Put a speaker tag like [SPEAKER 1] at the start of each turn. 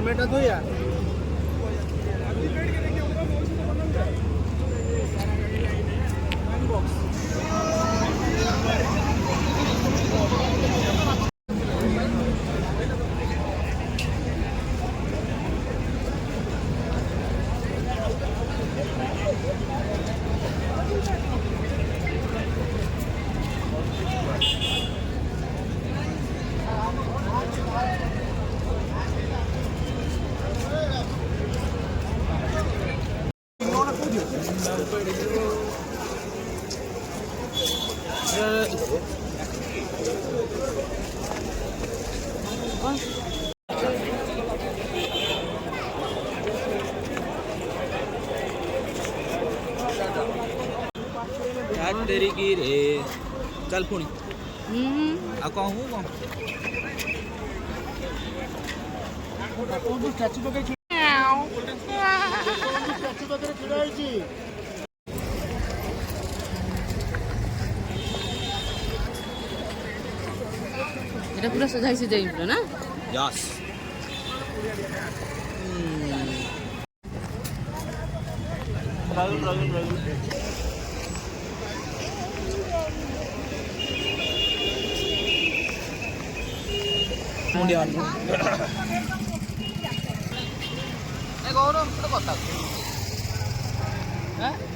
[SPEAKER 1] helmet तो यार तेरी की रे चल पुणी आ कहूँ कौन स्टैचू पकड़ स्टैचू पकड़ छिड़ा है
[SPEAKER 2] এটা পুরো সজাই সজাই পুরো না
[SPEAKER 1] यस मुंडिया ए गौरव तो কথা হ্যাঁ